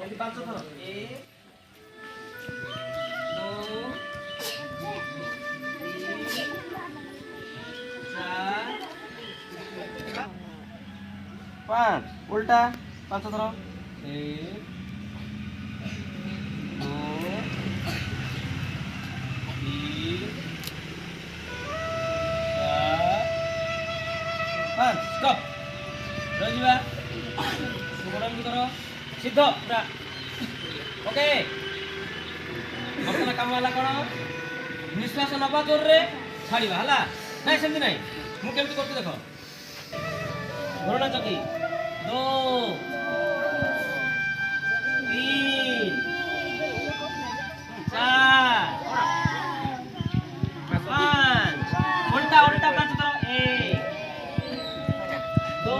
ଏମିତି 5 ଥର 1 5 उल्टा 5 थर 1 2 3 4 5 स्टॉप रहिबा सुगडन करो सिद्ध पूरा ओके वर्तमान काम वाला कोन निश्वास नबा जोर रे छाड़ीबा हला नहीं सेमती नहीं मु केमती करते देखो घोड़ा चकी 2 3 4 5 उल्टा उल्टा 5 करो 1 2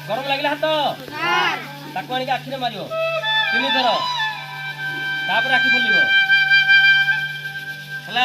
गरम लगे हाथ ताको आनिक आखि मार 3 थर तापर आखि खोल है।